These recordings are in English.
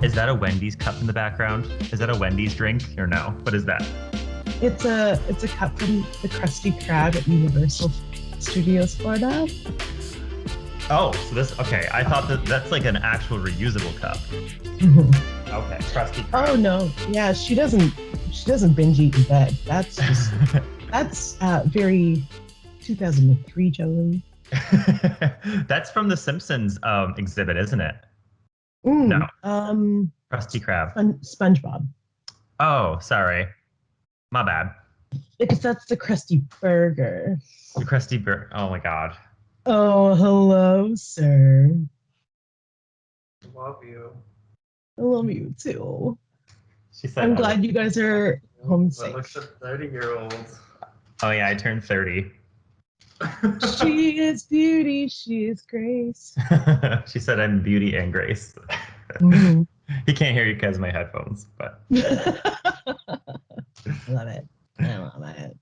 Is that a Wendy's cup in the background? Is that a Wendy's drink or no? What is that? It's a cup from the Krusty Krab at Universal Studios Florida. Oh, so this, okay. I thought that's like an actual reusable cup. Mhm. Okay, Krusty Oh Krab. no, yeah, she doesn't binge eat in bed. That's very 2003, Jolie. That's from the Simpsons exhibit, isn't it? No, Mm, Krusty Krab. SpongeBob. Oh, sorry. My bad. Because that's the Krusty Burger. The Krusty Burger. Oh my God. Oh, hello, sir. Love you. I love you too. She said, I'm I love. glad you guys are home But safe. looks a 30-year-old. Oh yeah, I turned 30. She is beauty, she is grace. She said I'm beauty and grace. Mhm. He can't hear you because of my headphones, but I love it. I love it.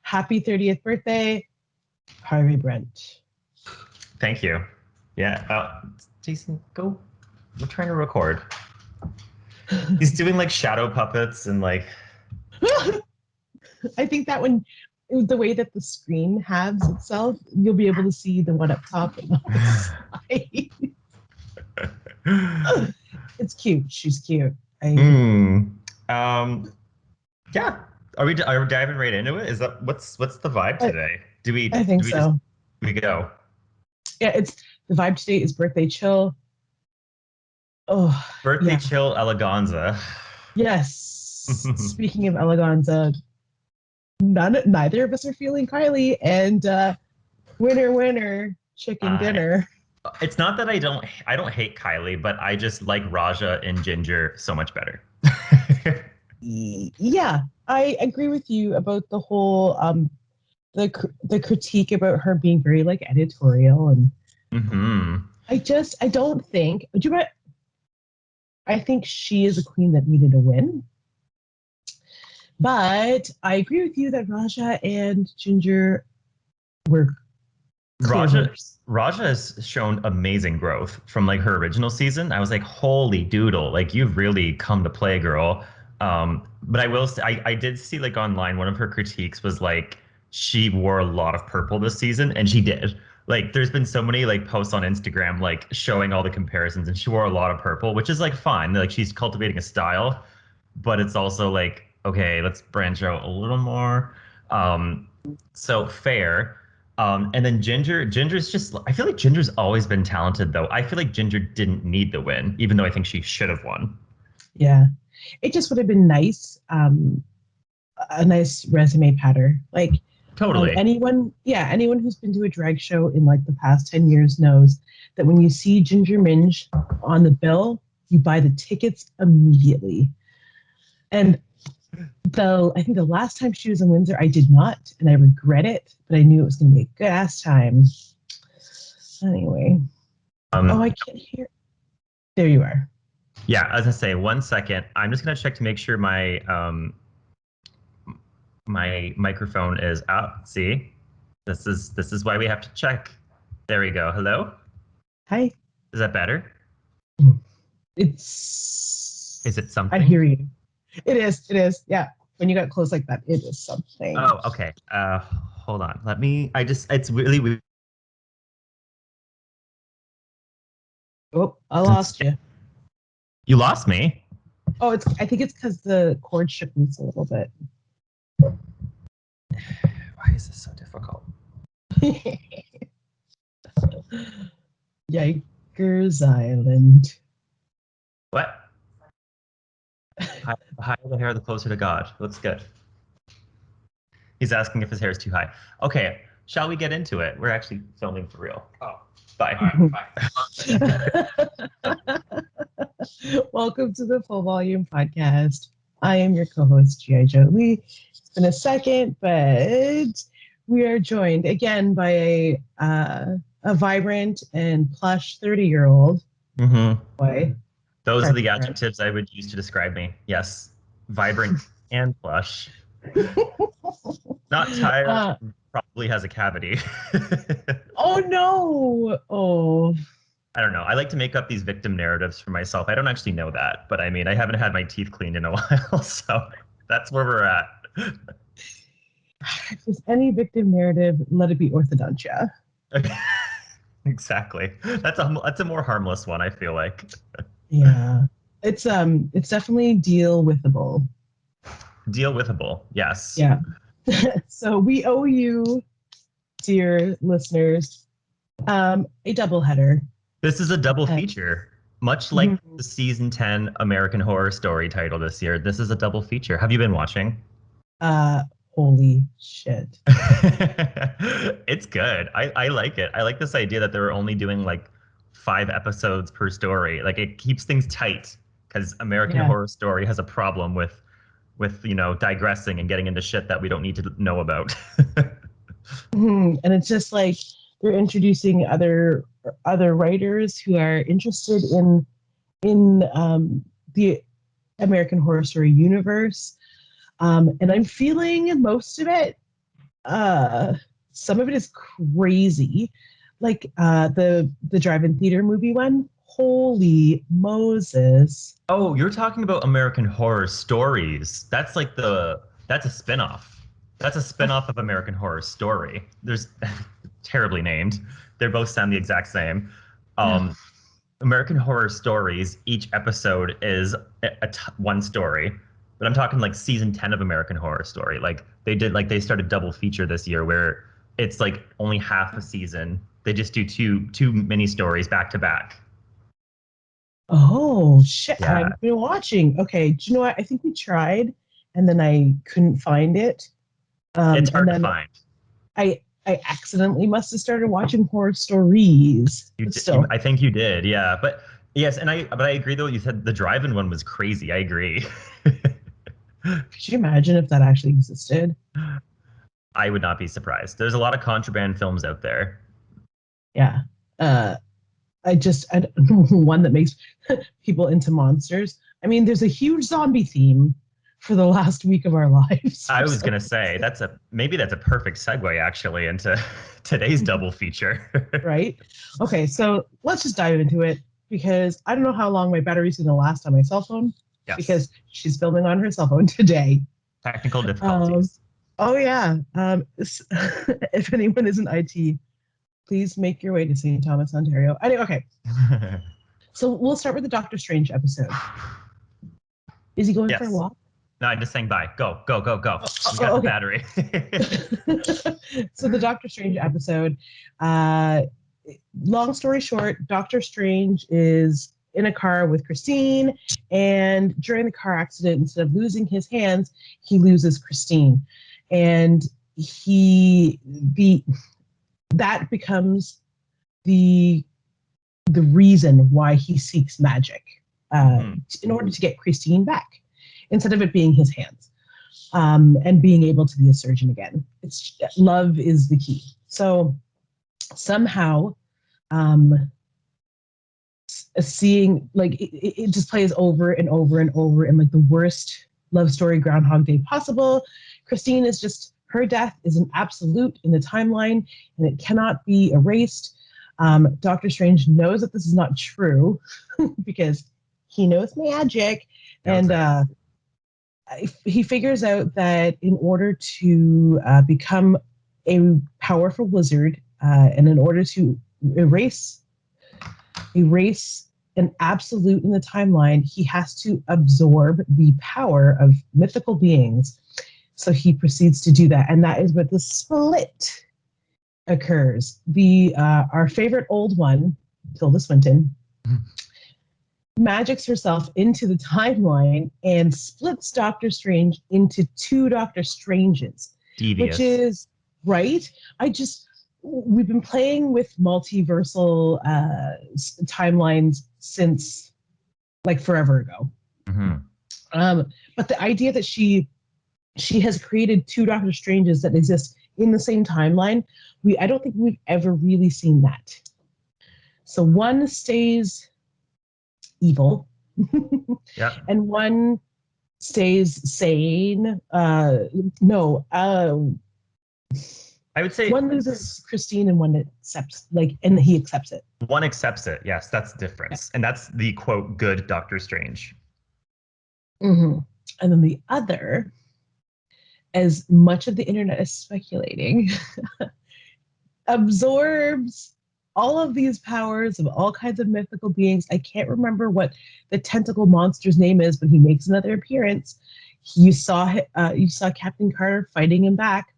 Happy 30th birthday, Harvey Brent. thank you. Yeah, Jason, go. We're trying to record. He's doing like shadow puppets and like, I think that when the way that the screen halves itself, you'll be able to see the one up top and on the side. It's cute. She's cute. mm, um, yeah. Are we diving right into it? Is that what's the vibe I, today? Do we I think do we just so. we go? Yeah, it's the vibe today is birthday chill. Oh, Birthday yeah. chill eleganza. Yes. Speaking of eleganza, neither of us are feeling Kylie, and winner, winner, chicken I dinner. It's not that I don't hate Kylie, but I just like Raja and Ginger so much better. Yeah, I agree with you about the whole the critique about her being very like editorial, and hmm I don't think. Do you know what? I think she is a queen that needed a win. But I agree with you that Raja and Ginger were clear Raja winners. Raja has shown amazing growth from like her original season. I was like, holy doodle, like you've really come to play, girl. But I will say, I did see like online one of her critiques was like she wore a lot of purple this season, and she did. Like, there's been so many like posts on Instagram like showing all the comparisons, and she wore a lot of purple, which is like fine. Like she's cultivating a style, but it's also like, okay, let's branch out a little more. So fair. And then Ginger's just, I feel like Ginger's always been talented though. I feel like Ginger didn't need the win, even though I think she should have won. Yeah, it just would have been nice, a nice resume patter. Like Totally. anyone who's been to a drag show in like the past 10 years knows that when you see Ginger Minge on the bill, you buy the tickets immediately. And though I think the last time she was in Windsor, I did not, and I regret it, but I knew it was going to be a good ass time. Anyway, oh, Um, I can't hear. There you are. yeah, as I say, 1 second. I'm just gonna check to make sure my microphone is up. See, this is why we have to check. There we go. Hello? Hi. Is that better? Is It's. it I something? hear you. It is. It is. Yeah. When you got close like that, it is something. Oh, okay. Hold on. Let me. It's really weird. Oh, I lost you. You lost me. Oh, it's. I think it's because the cord shook loose a little bit. Why is this so difficult? Yikers Island. What? The higher the hair, the closer to God. Looks good. He's asking if his hair is too high. Okay, shall we get into it? We're actually filming for real. Oh, Bye. all right, bye. Welcome to the Full Volume Podcast. I am your co-host, G.I. Jolie. It's been a second, but we are joined again by a vibrant and plush 30-year-old Mm-hmm. boy. Those are Sorry, the Brent. adjectives I would use to describe me. Yes, vibrant and plush. Not tired. Uh, Probably has a cavity. oh no! Oh, I don't know. I like to make up these victim narratives for myself. I don't actually know that, but I mean, I haven't had my teeth cleaned in a while, so that's where we're at. If there's any victim narrative, let it be orthodontia. Exactly. That's a more harmless one, I feel like. Yeah. It's definitely deal withable. Deal withable. Yes. Yeah. So we owe you, dear listeners, a double header. This is a double Uh, feature. Much like mhm. the season 10 American Horror Story title this year, this is a double feature. Have you been watching? uh, Holy shit. It's good. I like it. I like this idea that they're only doing like 5 episodes per story. Like it keeps things tight because American Yeah. Horror Story has a problem with digressing and getting into shit that we don't need to know about. And it's just like they're introducing other writers who are interested in the American Horror Story universe. And I'm feeling most of it. Uh, some of it is crazy, like the drive-in theater movie one. Holy Moses! Oh, you're talking about American Horror Stories. That's a spin-off. That's a spin-off of American Horror Story. There's terribly named. They both sound the exact same. Um, American Horror Stories, each episode is one story. But I'm talking like season 10 of American Horror Story. They started double feature this year where it's like only half a season. They just do two mini stories back to back. Oh shit! Yeah. I've been watching. Okay, do you know what? I think we tried, and then I couldn't find it. It's And hard to then find. I accidentally must have started watching horror stories. But still, I think you did, yeah. But yes, but I agree though. You said the drive-in one was crazy. I agree. could you imagine if that actually existed? I would not be surprised. There's a lot of contraband films out there. Yeah. Uh, I don't know one that makes people into monsters. I mean, there's a huge zombie theme for the last week of our lives. I was gonna say maybe that's a perfect segue actually into today's double feature. Right? Okay, so let's just dive into it because I don't know how long my battery's going to last on my cell phone Yes. because she's filming on her cell phone today. Technical Um, difficulties. oh yeah. If anyone is in IT, please make your way to St. Thomas, Ontario. Anyway, okay. So we'll start with the Doctor Strange episode. Is he going for a Yes. walk? No, I just sang bye. Go, go, go, go. We got the Okay. battery. So the Doctor Strange episode. Long story short, Doctor Strange is in a car with Christine, and during the car accident, instead of losing his hands, he loses Christine, and that becomes the reason why he seeks magic in order to get Christine back, instead of it being his hands. And being able to be a surgeon again. Love is the key. So somehow, seeing like it just plays over and over and over in like the worst love story Groundhog Day possible. Christine is just her death is an absolute in the timeline and it cannot be erased. Doctor Strange knows that this is not true because he knows magic, and he figures out that in order to become a powerful wizard, and in order to erase an absolute in the timeline, he has to absorb the power of mythical beings. So he proceeds to do that, and that is where the split occurs. Our favorite old one, Tilda Swinton, magics herself into the timeline and splits Doctor Strange into two Doctor Stranges, Devious. which is right. We've been playing with multiversal timelines since like forever ago. Mm-hmm. But the idea that she has created two Doctor Stranges that exist in the same timeline, I don't think we've ever really seen that. So one stays evil, Yeah. and one stays sane. No, I would say One loses Christine and one accepts, like, and he accepts it. one accepts it. Yes, that's the difference. And that's the quote, good Doctor Strange. Mm-hmm. And then the other, as much of the internet is speculating, absorbs all of these powers of all kinds of mythical beings. I can't remember what the tentacle monster's name is, but he makes another appearance. You saw Captain Carter fighting it back,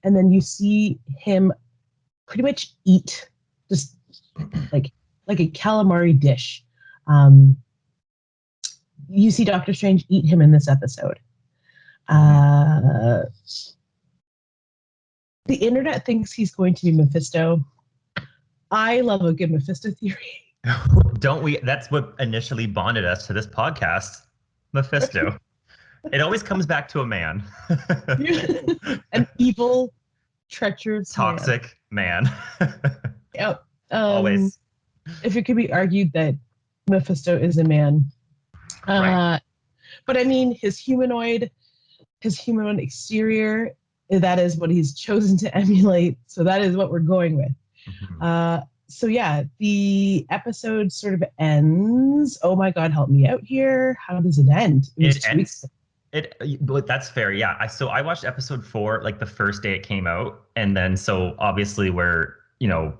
and then you see him pretty much eat just like a calamari dish. You see Doctor Strange eat him in this episode. The internet thinks he's going to be Mephisto. I love a good Mephisto theory. Don't we? That's what initially bonded us to this podcast, Mephisto. It always comes back to a man. An evil, treacherous, toxic man. Yep. Always. If it could be argued that Mephisto is a man. Right. But I mean, his humanoid exterior, that is what he's chosen to emulate. So that is what we're going with. Mm-hmm. So yeah, the episode sort of ends. Oh my God, help me out here. How does it end? It ends. That's fair. Yeah. I watched episode 4 like the first day it came out, and then so obviously we're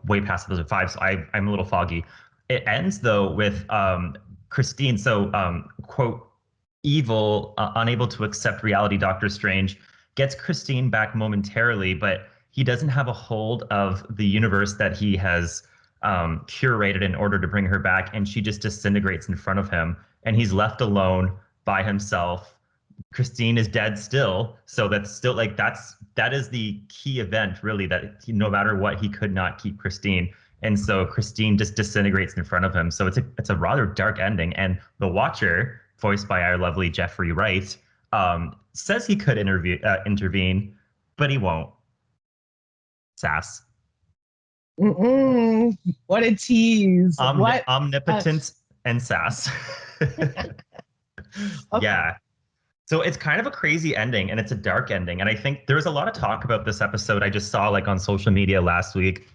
way past episode 5, so I'm a little foggy. It ends though with Christine. So quote, evil, unable to accept reality, Doctor Strange gets Christine back momentarily, but he doesn't have a hold of the universe that he has curated in order to bring her back, and she just disintegrates in front of him, and he's left alone by himself. Christine is dead still, so that's still like that is the key event, really, that no matter what, he could not keep Christine, and so Christine just disintegrates in front of him. So it's a rather dark ending, and the Watcher, voiced by our lovely Jeffrey Wright, says he could intervene, but he won't. Sass. What a tease. Omnipotent and sass. Okay. Yeah. So it's kind of a crazy ending, and it's a dark ending. And I think there was a lot of talk about this episode. I just saw like on social media last week.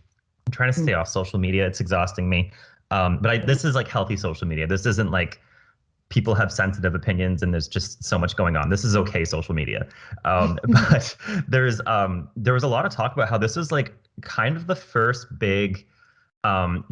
I'm trying to stay off social media. It's exhausting me. But this is like healthy social media. This isn't like people have sensitive opinions and there's just so much going on. This is okay social media. But there was a lot of talk about how this is like kind of the first big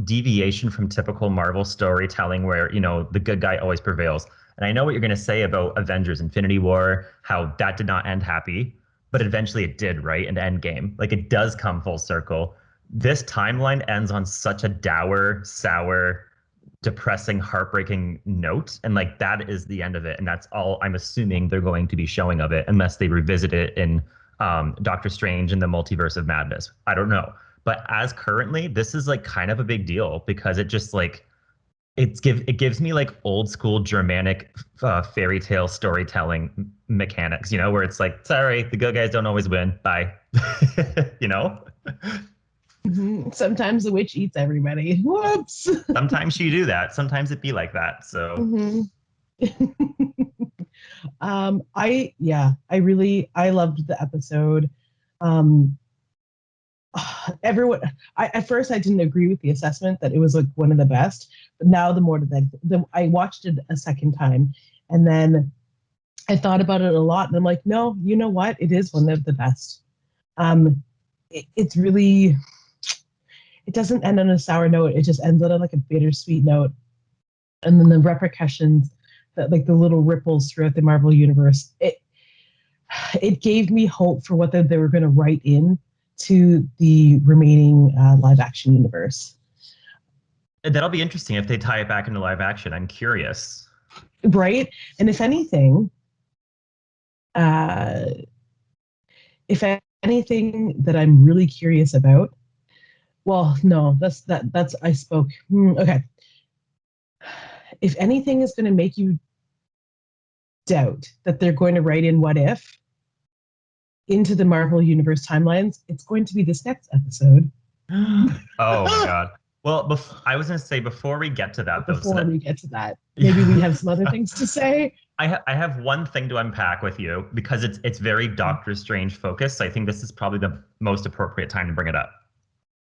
deviation from typical Marvel storytelling where, the good guy always prevails. And I know what you're going to say about Avengers Infinity War, how that did not end happy, but eventually it did, right? And Endgame. Like, it does come full circle. This timeline ends on such a dour, sour, depressing, heartbreaking note. And like, that is the end of it. And that's all I'm assuming they're going to be showing of it, unless they revisit it in Doctor Strange and the Multiverse of Madness. I don't know. But as currently, this is like kind of a big deal because it just like, it gives me like old school Germanic fairy tale storytelling mechanics, where it's like, sorry, the good guys don't always win. Bye. Mm-hmm. Sometimes the witch eats everybody. Whoops. Sometimes you do that. Sometimes it be like that. So. Mm-hmm. I loved the episode. Everyone, at first I didn't agree with the assessment that it was like one of the best, but now the more that I watched it a second time, and then I thought about it a lot, and I'm like, no, you know what? It is one of the best. It's really, it doesn't end on a sour note. It just ends on like a bittersweet note, and then the repercussions, that like the little ripples throughout the Marvel universe. It gave me hope for what they were going to write in to the remaining live action universe. That'll be interesting if they tie it back into live action. I'm curious. Right? And if anything that I'm really curious about, well, no, that's I spoke. Okay. If anything is going to make you doubt that they're going to write in What If into the Marvel Universe timelines, it's going to be this next episode. Oh my God. Well, I was going to say before we get to that, though, Before we get to that, maybe we have some other things to say. I have one thing to unpack with you because it's very Doctor Strange focused. So I think this is probably the most appropriate time to bring it up.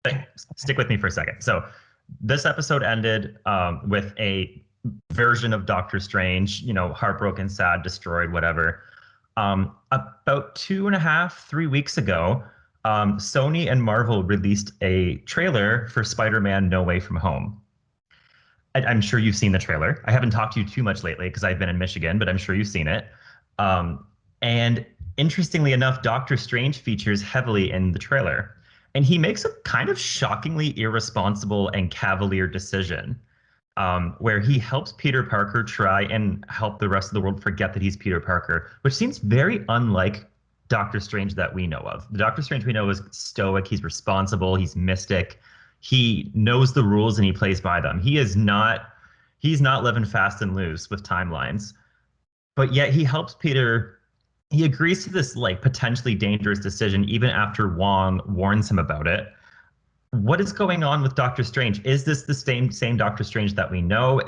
But stick with me for a second. So this episode ended with a version of Doctor Strange, heartbroken, sad, destroyed, whatever. About 2.5, 3 weeks ago, Sony and Marvel released a trailer for Spider-Man No Way From Home. I'm sure you've seen the trailer. I haven't talked to you too much lately because I've been in Michigan, but I'm sure you've seen it. And interestingly enough, Doctor Strange features heavily in the trailer. And he makes a kind of shockingly irresponsible and cavalier decision where he helps Peter Parker try and help the rest of the world forget that he's Peter Parker, which seems very unlike Doctor Strange that we know of. The Doctor Strange we know is stoic, he's responsible, he's mystic, he knows the rules and he plays by them. He's not living fast and loose with timelines. But yet he helps Peter. He agrees to this like potentially dangerous decision even after Wong warns him about it. What is going on with Doctor Strange? Is this the same Doctor Strange that we know?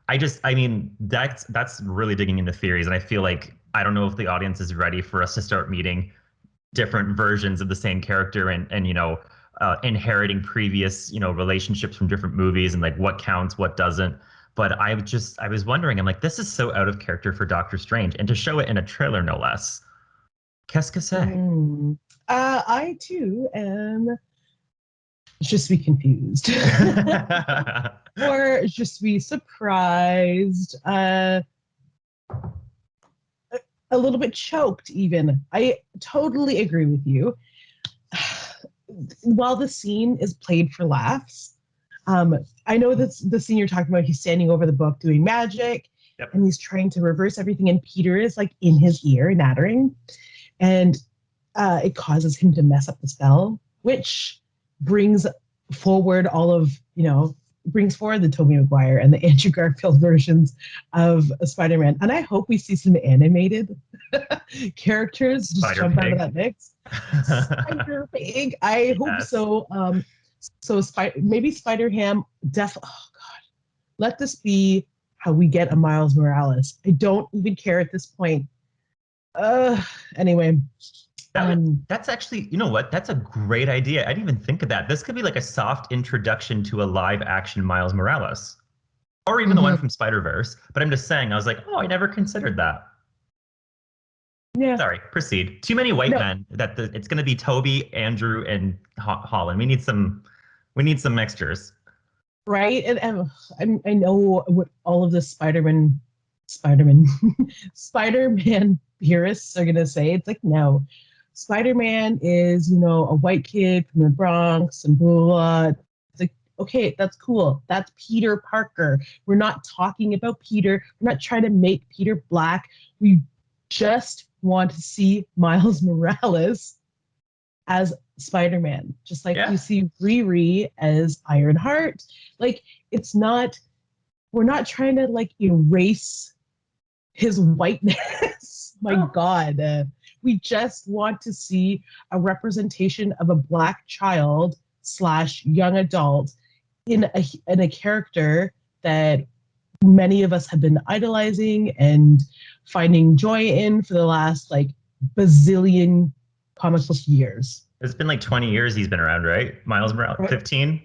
I mean, that's really digging into theories, and I feel like I don't know if the audience is ready for us to start meeting different versions of the same character and inheriting previous relationships from different movies and like what counts, what doesn't. But I was wondering, I'm like, this is so out of character for Doctor Strange, and to show it in a trailer, no less. Qu'est-ce que c'est? I too am just be confused or just be surprised, a little bit choked even. I totally agree with you. While the scene is played for laughs, I know that's the scene you're talking about. He's standing over the book doing magic, yep. And he's trying to reverse everything, and Peter is like in his ear nattering, and it causes him to mess up the spell, which brings forward brings forward the Tobey Maguire and the Andrew Garfield versions of Spider-Man. And I hope we see some animated characters just jump out of that mix. Spider Pig. I hope so. Maybe Spider-Ham. Oh God, let this be how we get a Miles Morales. I don't even care at this point. Anyway. That's actually, you know what? That's a great idea. I didn't even think of that. This could be like a soft introduction to a live action Miles Morales, or even the one from Spider-Verse. But I'm just saying, I was like, oh, I never considered that. Yeah. Sorry, proceed. Too many white men. It's going to be Toby, Andrew, and Holland. We need some mixtures. Right, and I know what all of the Spider-Man purists are gonna say. It's like, no, Spider-Man is, a white kid from the Bronx and blah, blah, blah. It's like, okay, that's cool. That's Peter Parker. We're not talking about Peter. We're not trying to make Peter black. We just want to see Miles Morales as Spider-Man, just like you see Riri as Ironheart. Like, we're not trying to like erase his whiteness. My God. We just want to see a representation of a black child / young adult in a character that many of us have been idolizing and finding joy in for the last like bazillion comic book years. It's been like 20 years he's been around, right? Miles Morales, 15?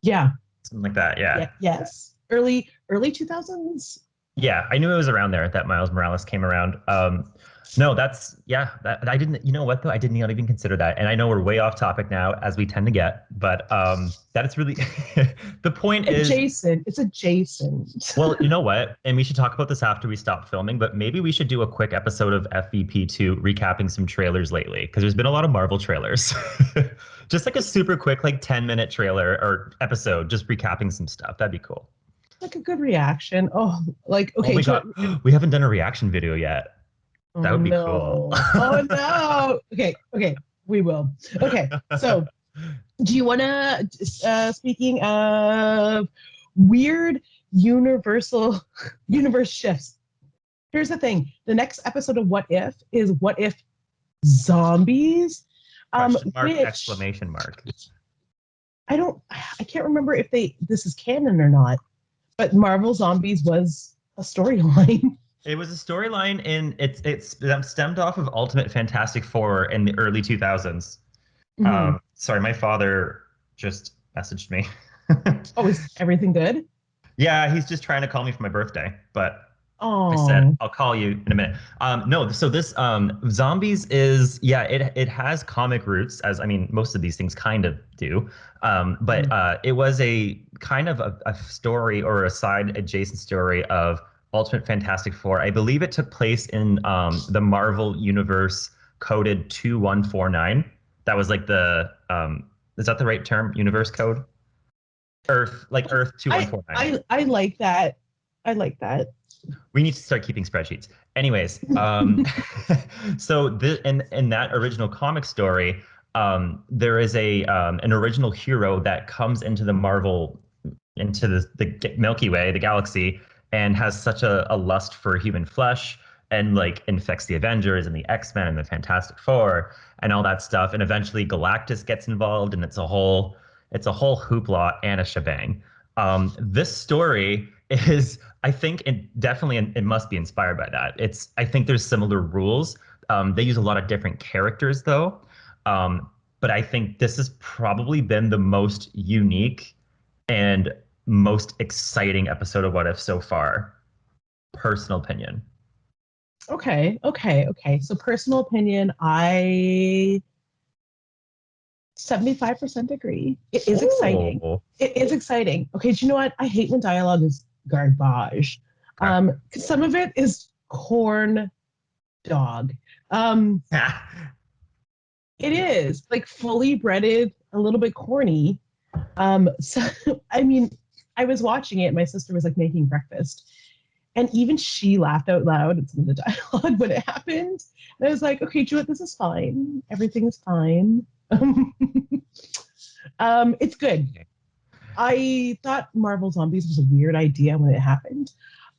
Yeah. Something like that, yeah. Yes. Early 2000s? Yeah, I knew it was around there that Miles Morales came around. No, I didn't, you know what though? I didn't even consider that. And I know we're way off topic now, as we tend to get, but that is really, the point is. It's adjacent. Well, you know what? And we should talk about this after we stop filming, but maybe we should do a quick episode of FVP2 recapping some trailers lately, because there's been a lot of Marvel trailers. Just like a super quick, like 10-minute trailer or episode, just recapping some stuff. That'd be cool. Like a good reaction. Oh, like, okay. Oh my God. We haven't done a reaction video yet. That would be cool. Oh no. Okay. We will. Okay. So do you want to, speaking of weird universe shifts, here's the thing. The next episode of What If is What If Zombies? Question mark, exclamation mark. I can't remember if this is canon or not, but Marvel Zombies was a storyline. It was a storyline in it's stemmed off of Ultimate Fantastic Four in the early 2000s. Mhm. Sorry, my father just messaged me. Oh, is everything good? Yeah, he's just trying to call me for my birthday, but I said Oh. I'll call you in a minute. No, so this zombies is yeah, it has comic roots, as I mean most of these things kind of do. But Mhm. it was a kind of a story or a side adjacent story of Ultimate Fantastic Four. I believe it took place in the Marvel Universe coded 2149. That was like the is that the right term? Universe code? Earth, like Earth I 2149. I like that. I like that. We need to start keeping spreadsheets. Anyways, so in that original comic story, there is a an original hero that comes into the Marvel into the Milky Way, the galaxy, and has such a lust for human flesh and like infects the Avengers and the X-Men and the Fantastic Four and all that stuff. And eventually Galactus gets involved, and it's a whole hoopla and a shebang. This story is, I think, it must be inspired by that. I think there's similar rules. They use a lot of different characters though. Um, but I think this has probably been the most unique and most exciting episode of What If so far. Personal opinion. Okay. So personal opinion, I 75% agree. It is exciting. Oh, It is exciting. Okay, do you know what? I hate when dialogue is garbage. okay. 'Cause some of it is corn dog. Um, it is like fully breaded, a little bit corny. So I mean, I was watching it. My sister was like making breakfast, and even she laughed out loud at some of the dialogue when it happened. And I was like, okay, Juliet, this is fine. Everything is fine. It's good. I thought Marvel Zombies was a weird idea when it happened.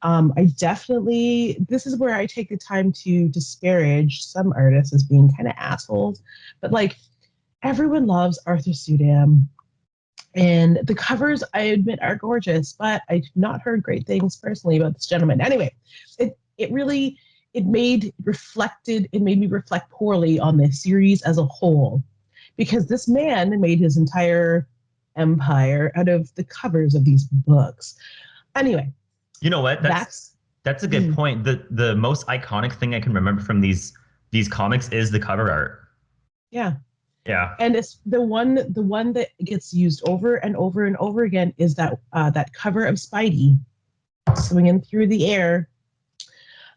This is where I take the time to disparage some artists as being kind of assholes, but like everyone loves Arthur Sudam. And the covers, I admit, are gorgeous, but I've not heard great things personally about this gentleman. Anyway, it really it made me reflect poorly on the series as a whole, because this man made his entire empire out of the covers of these books. Anyway, You know what? that's That's a good mm, point. The most iconic thing I can remember from these comics is the cover art. yeah. Yeah. And it's the one that gets used over and over and over again is that cover of Spidey swinging through the air.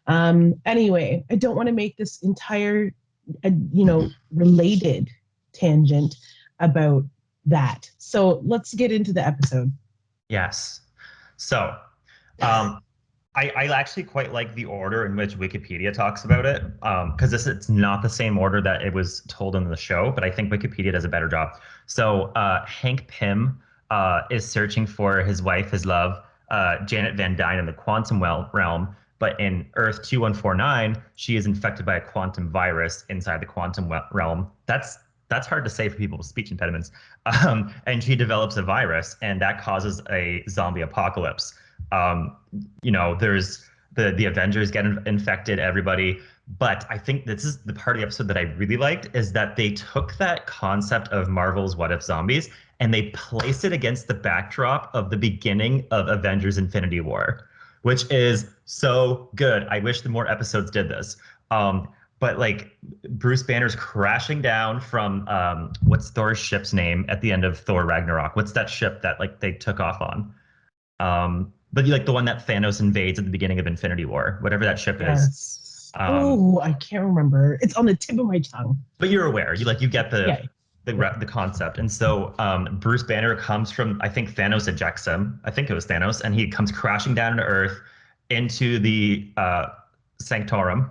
Anyway, I don't want to make this entire, related tangent about that. So let's get into the episode. Yes. So, um, I actually quite like the order in which Wikipedia talks about it, because it's not the same order that it was told in the show, but I think Wikipedia does a better job. So Hank Pym is searching for his wife, his love, Janet Van Dyne in the quantum realm, but in Earth 2149, she is infected by a quantum virus inside the quantum realm. That's hard to say for people with speech impediments. And she develops a virus, and that causes a zombie apocalypse. Um, there's the Avengers get infected, everybody. But I think this is the part of the episode that I really liked is that they took that concept of Marvel's What If Zombies and they placed it against the backdrop of the beginning of Avengers Infinity War, which is so good. I wish the more episodes did this. But like Bruce Banner's crashing down from what's Thor's ship's name at the end of Thor Ragnarok? What's that ship that like they took off on? But like the one that Thanos invades at the beginning of Infinity War, whatever that ship is. Yes. Um, Oh, I can't remember. It's on the tip of my tongue. but you're aware, you get the Yeah. the concept. And so Bruce Banner comes from, I think Thanos ejects him. I think it was Thanos, and he comes crashing down to Earth into the Sanctorum,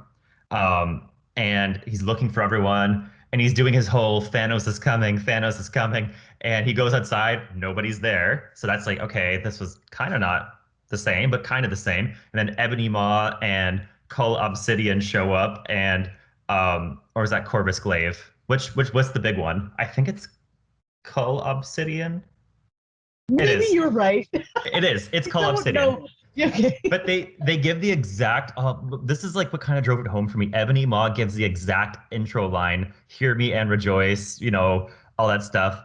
and he's looking for everyone. And he's doing his whole Thanos is coming, and he goes outside, nobody's there. So that's like, okay, this was kind of not the same, but kind of the same. And then Ebony Maw and Cull Obsidian show up, and or is that Corvus Glaive? Which what's the big one? I think it's Cull Obsidian. It Maybe is. you're right. It is. It's I called don't Obsidian. know. Okay. But they give the exact this is like what kind of drove it home for me. Ebony Maw gives the exact intro line, hear me and rejoice, all that stuff.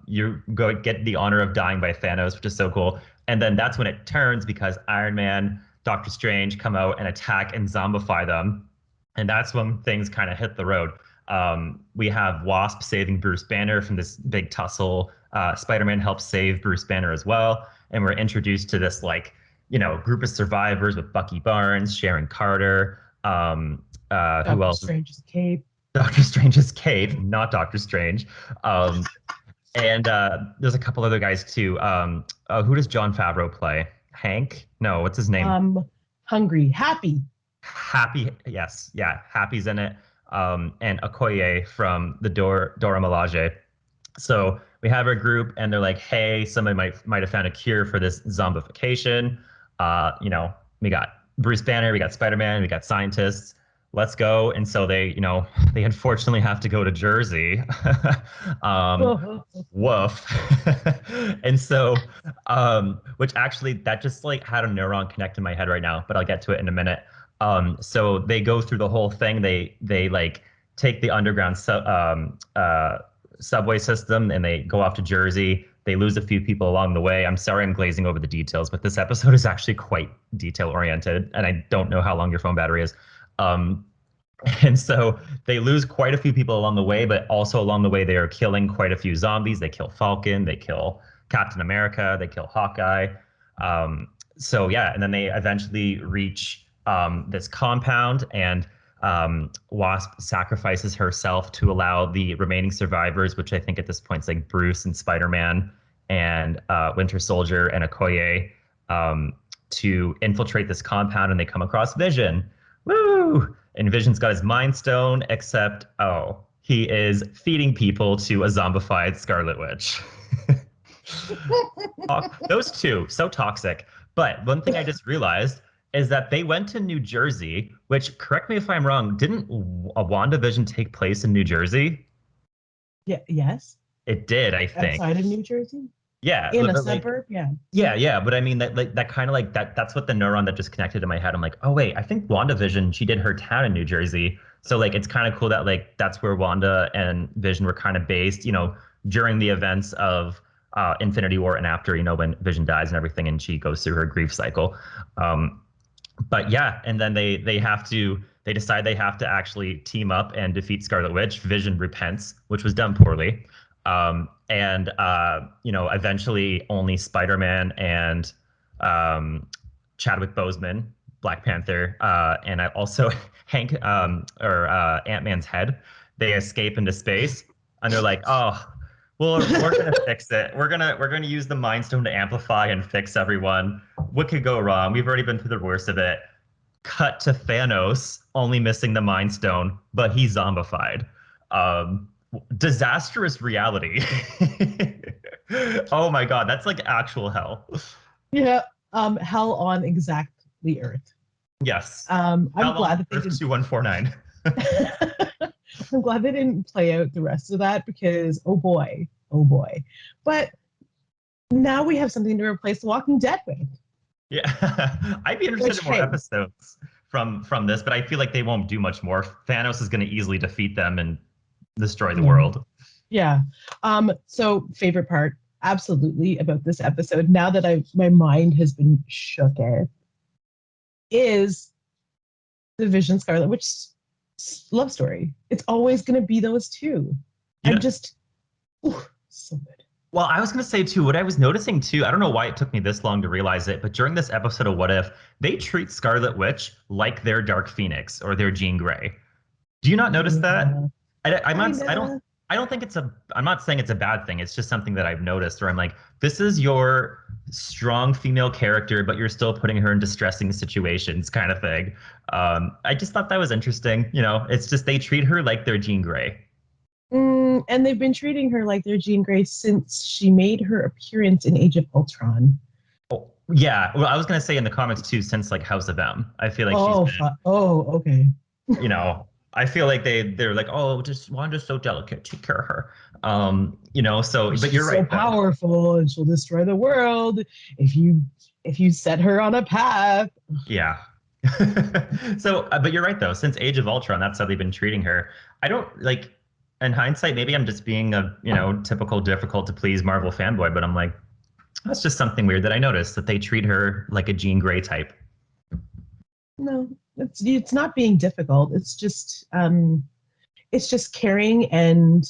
You go get the honor of dying by Thanos, which is so cool. And then that's when it turns because Iron Man, Doctor Strange come out and attack and zombify them. And that's when things kind of hit the road. We have Wasp saving Bruce Banner from this big tussle. Spider-Man helps save Bruce Banner as well. And we're introduced to this group of survivors with Bucky Barnes, Sharon Carter, who Doctor else? Strange's cape. Doctor Strange's cape, not Doctor Strange. And there's a couple other guys too. Who does Jon Favreau play? Hank? No, what's his name? Hungry, happy. Happy, yes, yeah, Happy's in it. And Okoye from the Dora Milaje. So we have our group, and they're like, "Hey, somebody might have found a cure for this zombification. We got Bruce Banner, we got Spider-Man, we got scientists. Let's go." And so they unfortunately have to go to Jersey. Woof. And so, which actually that just like had a neuron connect in my head right now, but I'll get to it in a minute. So they go through the whole thing. They like take the underground subway system and they go off to Jersey. They lose a few people along the way. I'm sorry I'm glazing over the details, but this episode is actually quite detail oriented, and I don't know how long your phone battery is. And so they lose quite a few people along the way, but also along the way they are killing quite a few zombies. They kill Falcon, they kill Captain America, they kill Hawkeye. So yeah, and then they eventually reach this compound, and Wasp sacrifices herself to allow the remaining survivors, which I think at this point is like Bruce and Spider-Man and Winter Soldier and Okoye, to infiltrate this compound, and they come across Vision. Woo! And Vision's got his Mind Stone, except, he is feeding people to a zombified Scarlet Witch. Those two, so toxic. But one thing I just realized is that they went to New Jersey, which, correct me if I'm wrong, didn't a WandaVision take place in New Jersey? Yeah. Yes. It did, I think. Outside of New Jersey. Yeah, In a suburb. Yeah. Yeah. But I mean that kind of like that's what the neuron that just connected in my head. I'm like, oh wait, I think WandaVision, she did her town in New Jersey. So like it's kind of cool that like that's where Wanda and Vision were kind of based, during the events of Infinity War and after, when Vision dies and everything, and she goes through her grief cycle. But yeah, and then they decide they have to actually team up and defeat Scarlet Witch. Vision repents, which was done poorly. Eventually only Spider-Man and Chadwick Boseman, Black Panther, and also Hank or Ant-Man's head, they escape into space, and they're like, oh, well, we're gonna fix it. We're gonna use the Mind Stone to amplify and fix everyone. What could go wrong? We've already been through the worst of it. Cut to Thanos, only missing the Mind Stone, but he's zombified. Disastrous reality. Oh my God, that's like actual hell. Yeah. Hell on exactly Earth. Yes. I'm glad that they Earth didn't. 2149. I'm glad they didn't play out the rest of that because oh boy. But now we have something to replace The Walking Dead with. Yeah, I'd be interested in more episodes from this, but I feel like they won't do much more. Thanos is going to easily defeat them and destroy the world. Yeah. So favorite part, absolutely, about this episode, now that my mind has been shooketh, is the Vision Scarlet Witch love story. It's always going to be those two. I'm just, so good. Well, I was going to say, too, what I was noticing, too, I don't know why it took me this long to realize it, but during this episode of What If, they treat Scarlet Witch like their Dark Phoenix or their Jean Grey. Do you not notice that? I'm not saying it's a bad thing. It's just something that I've noticed where I'm like, this is your strong female character, but you're still putting her in distressing situations kind of thing. I just thought that was interesting. It's just they treat her like their Jean Grey. And they've been treating her like their Jean Grey since she made her appearance in Age of Ultron. Oh, yeah. Well, I was going to say in the comics, too, since like House of M. I feel like she's been, okay. I feel like they're like, oh, just Wanda's so delicate, take care of her. So but you're She's so right though. powerful and she'll destroy the world if you set her on a path. Yeah. So, but you're right though. Since Age of Ultron, that's how they've been treating her. I don't like, in hindsight, maybe I'm just being a, typical difficult to please Marvel fanboy, but I'm like, that's just something weird that I noticed that they treat her like a Jean Grey type. No, it's not being difficult. It's just caring and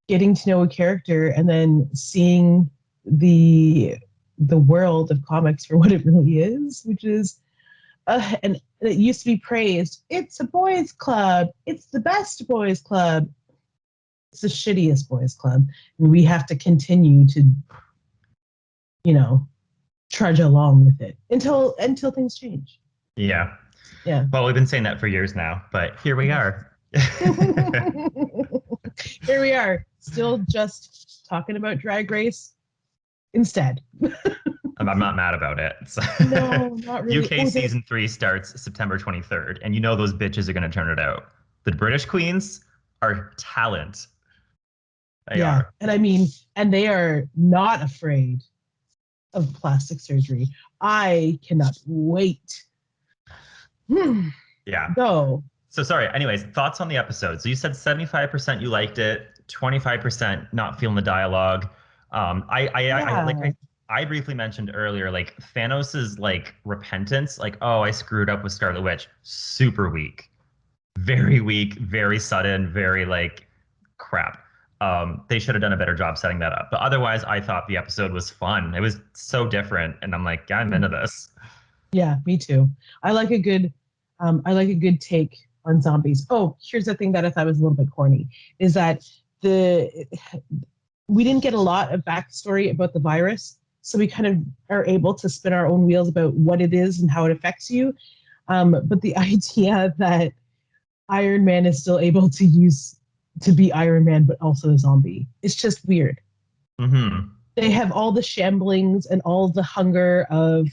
getting to know a character and then seeing the world of comics for what it really is, which is and it used to be praised. It's a boys' club. It's the best boys' club. It's the shittiest boys' club, and we have to continue to, you know, trudge along with it until things change. Yeah. Yeah. Well, we've been saying that for years now, but here we are. Here we are, still just talking about Drag Race instead. I'm not mad about it. So No, not really. UK season 3 starts September 23rd, and you know those bitches are going to turn it out. The British queens are talent. They yeah, are. and I mean, and they are not afraid of plastic surgery. I cannot wait. Yeah. Go. So sorry. Anyways, thoughts on the episode. So you said 75% you liked it, 25% not feeling the dialogue. Yeah. I briefly mentioned earlier, like Thanos's like repentance, like, oh, I screwed up with Scarlet Witch, super weak, very sudden, very like crap. They should have done a better job setting that up. But otherwise, I thought the episode was fun. It was so different, and I'm like, yeah, I'm into this. Yeah, me too. I like a good I like a good take on zombies. Oh, here's the thing that I thought was a little bit corny is that the we didn't get a lot of backstory about the virus, so we kind of are able to spin our own wheels about what it is and how it affects you. But the idea that Iron Man is still able to be Iron Man, but also a zombie, it's just weird. Mm-hmm. They have all the shamblings and all the hunger of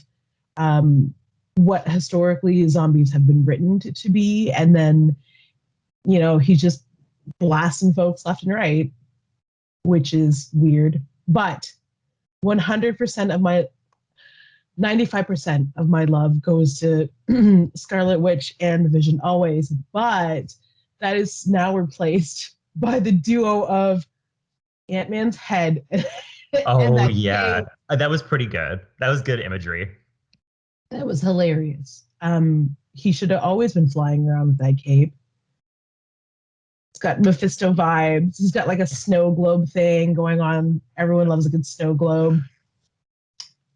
um, what historically zombies have been written to be, and then he's just blasting folks left and right, which is weird. But 100% of my 95% of my love goes to Scarlet Witch and the Vision always, but that is now replaced by the duo of Ant-Man's head and Oh that yeah, cape. that was pretty good. That was good imagery. That was hilarious. He should have always been flying around with that cape. It's got Mephisto vibes. He's got like a snow globe thing going on. Everyone loves a good snow globe.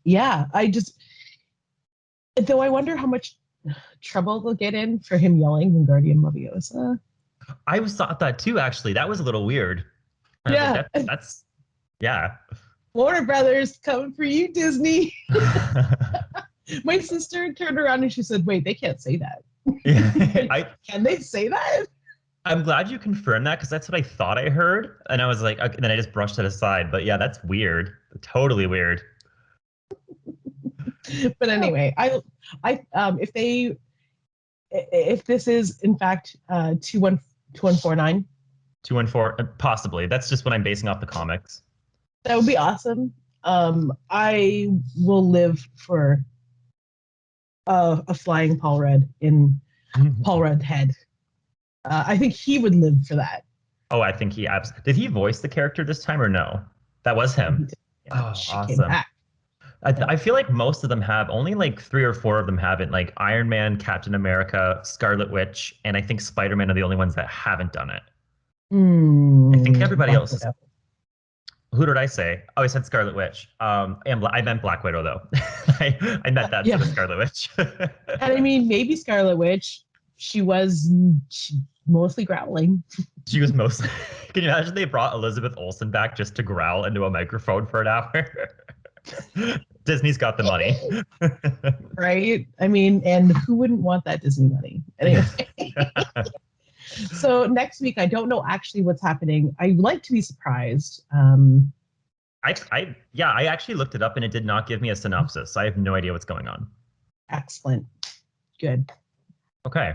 Yeah, though I wonder how much trouble they'll get in for him yelling Wingardium Leviosa. I was thought that too. Actually, that was a little weird. I was like, Yeah, that's yeah. Warner Brothers coming for you, Disney. My sister turned around and she said, "Wait, they can't say that." Yeah, Can they say that? I'm glad you confirmed that because that's what I thought I heard, and I was like, okay, then I just brushed it aside. But yeah, that's weird. Totally weird. But anyway, if this is in fact 2149, 214, possibly. That's just what I'm basing off the comics. that would be awesome. I will live for a flying Paul Rudd in Paul Rudd head. I think he would live for that. Oh, I think did he voice the character this time or no? That was him. Yeah, Oh, she came awesome. back. I feel like most of them have, only like 3 or 4 of them haven't. Like Iron Man, Captain America, Scarlet Witch, and I think Spider-Man are the only ones that haven't done it. I think everybody Black else is. Widow. Who did I say? Oh, I said Scarlet Witch. And I meant Black Widow though. I meant that Yeah. instead of Scarlet Witch. And I mean, maybe Scarlet Witch. She was mostly growling. She was mostly. Can you imagine they brought Elizabeth Olsen back just to growl into a microphone for an hour? Disney's got the money. Right? I mean, and who wouldn't want that Disney money? Anyway. So next week, I don't know actually what's happening. I like to be surprised. I actually looked it up and it did not give me a synopsis. So I have no idea what's going on. Excellent. Good. Okay.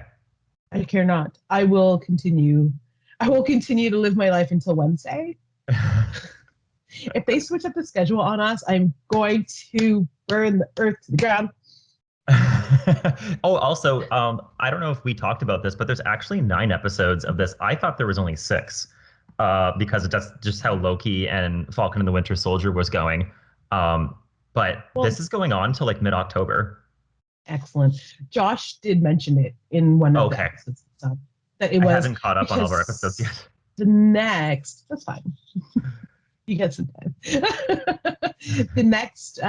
I care not. I will continue. I will continue to live my life until Wednesday. If they switch up the schedule on us, I'm going to burn the earth to the ground. Oh, also, I don't know if we talked about this, but there's actually 9 episodes of this. I thought there was only 6, because of just how Loki and Falcon and the Winter Soldier was going. But Well, this is going on till like mid-October. excellent. Josh did mention it in one of the Okay. episodes. So that it I was haven't caught up on all of our because episodes yet. that's fine. You get some time. The next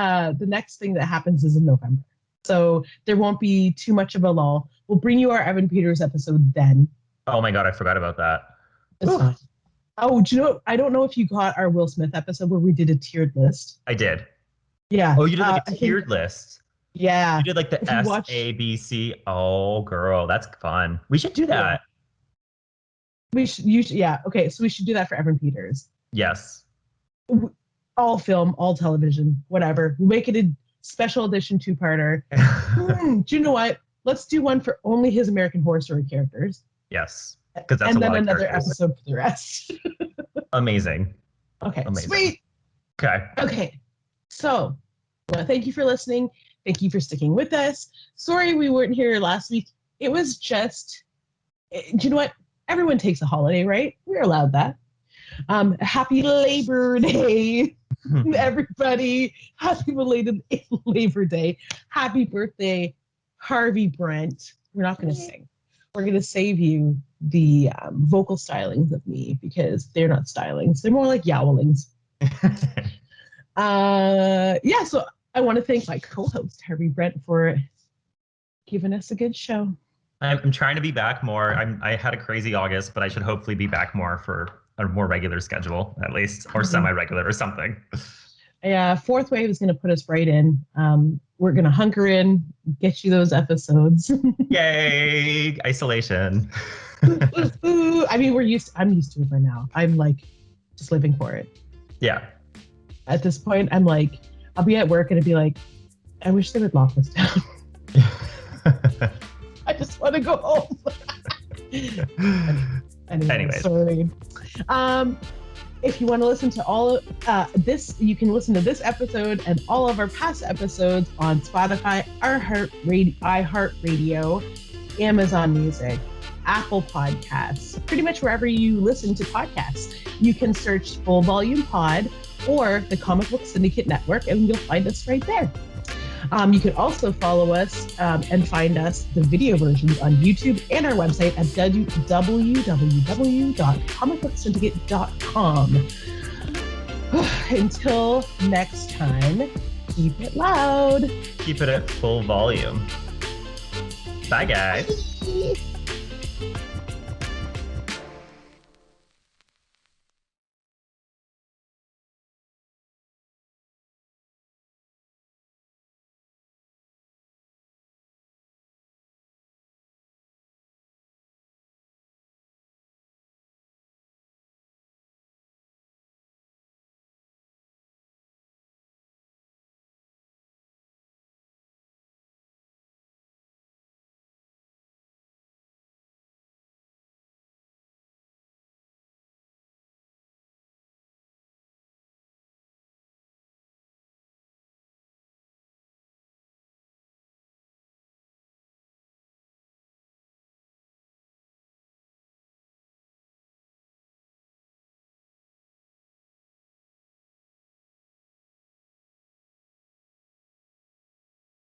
thing that happens is in November. So there won't be too much of a lull. We'll bring you our Evan Peters episode then. Oh my God, I forgot about that. It's Ooh. fine. Oh, do you know? I don't know if you got our Will Smith episode where we did a tiered list. I did. Yeah. Oh, you did like a I think- tiered list. Yeah. You did like the If you S, watch- A, B, C. Oh, girl, that's fun. We should do that. Yeah. Okay. So we should do that for Evan Peters. Yes. All film, all television, whatever. We'll make it a special edition 2-parter. Do you know what? Let's do one for only his American Horror Story characters. Yes. Because that's And a then lot of another characters. episode for the rest. Amazing. Okay. Amazing. Sweet. Okay. Okay. So, well, thank you for listening. Thank you for sticking with us. Sorry we weren't here last week. It was just, do you know what? Everyone takes a holiday, right? We're allowed that. Happy Labor Day, everybody. Happy belated Labor Day. Happy birthday, Harvey Brent. We're not going to sing. We're going to save you the vocal stylings of me because they're not stylings. They're more like yowlings. Yeah, so I want to thank my co-host, Harvey Brent, for giving us a good show. I'm trying to be back more. I had a crazy August, but I should hopefully be back more for a more regular schedule, at least, or semi-regular or something. Yeah, Fourth Wave is going to put us right in. We're going to hunker in, get you those episodes. Yay! Isolation. I mean, I'm used to it by now. I'm like just living for it. Yeah. At this point, I'm like, I'll be at work and I'd be like, I wish they would lock this down. I just want to go home. Anyways. Sorry. If you want to listen to all of this, you can listen to this episode and all of our past episodes on Spotify, iHeartRadio, Amazon Music, Apple Podcasts, pretty much wherever you listen to podcasts. You can search Full Volume Pod or the Comic Book Syndicate Network, and you'll find us right there. You can also follow us and find us, the video versions, on YouTube and our website at www.comicbooksyndicate.com. Until next time, keep it loud. Keep it at full volume. Bye, guys. Bye.